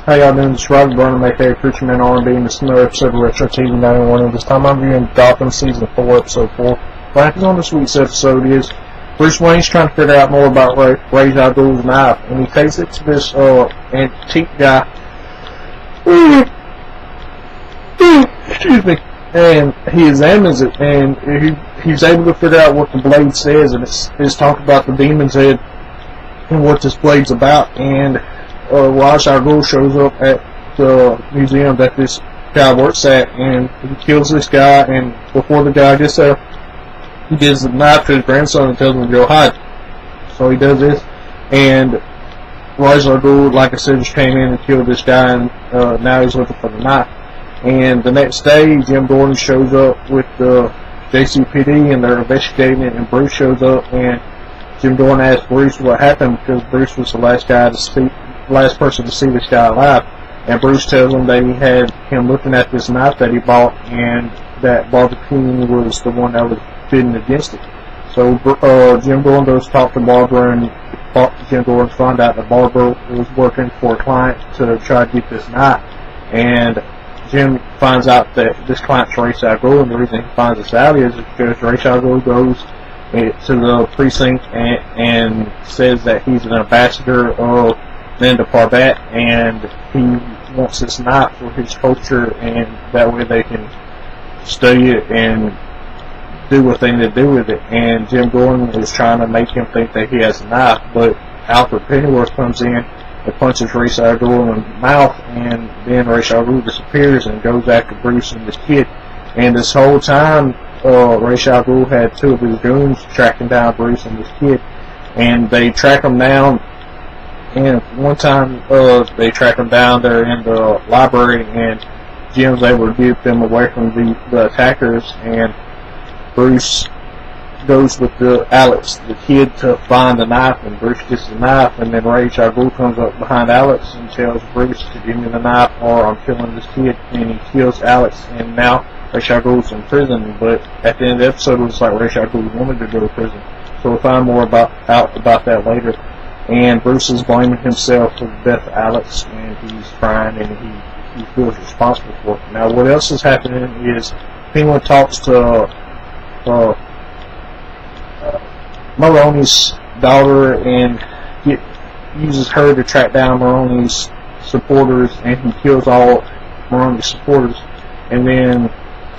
How y'all doing? This is Robert Burnham, aka Preacher Man R&B, and this is another episode of Retro TV 91. And this time I'm viewing Gotham Season 4, Episode 4. What happens on this week's episode is Bruce Wayne's trying to figure out more about Ra's al Ghul's knife, and he takes it to this antique guy. Excuse me. And he examines it, and he's able to figure out what the blade says, and it's talking about the demon's head and what this blade's about. And Ra's al Ghul shows up at the museum that this guy works at, and he kills this guy, and before the guy gets there, he gives the knife to his grandson and tells him to go hide. So he does this, and Ra's al Ghul, like I said, just came in and killed this guy, and now he's looking for the knife. And the next day, Jim Gordon shows up with the JCPD, and they're investigating it, and Bruce shows up, and Jim Gordon asks Bruce what happened, because Bruce was the last person to see this guy alive. And Bruce tells him that he had him looking at this knife that he bought, and that Barbara Keene was the one that was bidding against it. So Jim Gordon goes to talk to Barbara, and Jim Gordon finds out that Barbara was working for a client to try to get this knife. And Jim finds out that this client's Ra's al Ghul, and the reason he finds this out is because Ra's al Ghul goes to the precinct and says that he's an ambassador of Linda Parbat, and he wants this knife for his culture, and that way they can study it and do what they need to do with it. And Jim Gordon is trying to make him think that he has a knife, but Alfred Pennyworth comes in and punches Ra's al Ghul in the mouth, and then Ra's al Ghul disappears and goes after Bruce and this kid. And this whole time, Ra's al Ghul had two of his goons tracking down Bruce and this kid, and they track them down. And one time, they track them down. They're in the library, and Jim's able to get them away from the attackers. And Bruce goes with Alex, the kid, to find the knife, and Bruce gets the knife, and then Ra's al Ghul comes up behind Alex and tells Bruce to give me the knife or I'm killing this kid, and he kills Alex, and now Ra's al Ghul's in prison. But at the end of the episode, it was like Ra's al Ghul wanted to go to prison, so we'll find more out about that later. And Bruce is blaming himself for the death of Alex, and he's crying, and he feels responsible for it. Now, what else is happening is Penguin talks to Maroni's daughter, and uses her to track down Maroni's supporters, and he kills all Maroni's supporters, and then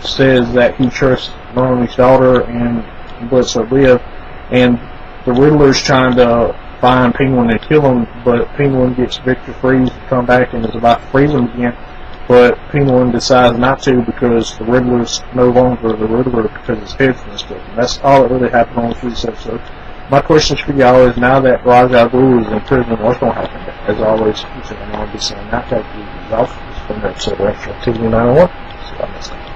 says that he trusts Maroni's daughter and lets her live. And the Riddler's trying to find Penguin and kill him, but Penguin gets Victor Freeze to come back and is about to freeze him again, but Penguin decides not to because the Riddler's no longer the Riddler because his head's messed up. And that's all that really happened on this week's episode. My questions for y'all is, now that Ra's al Ghul is in prison, what's going to happen? As always, I'm going to be saying that. Thank you, y'all, for this episode of Retro TV 91. See y'all next time.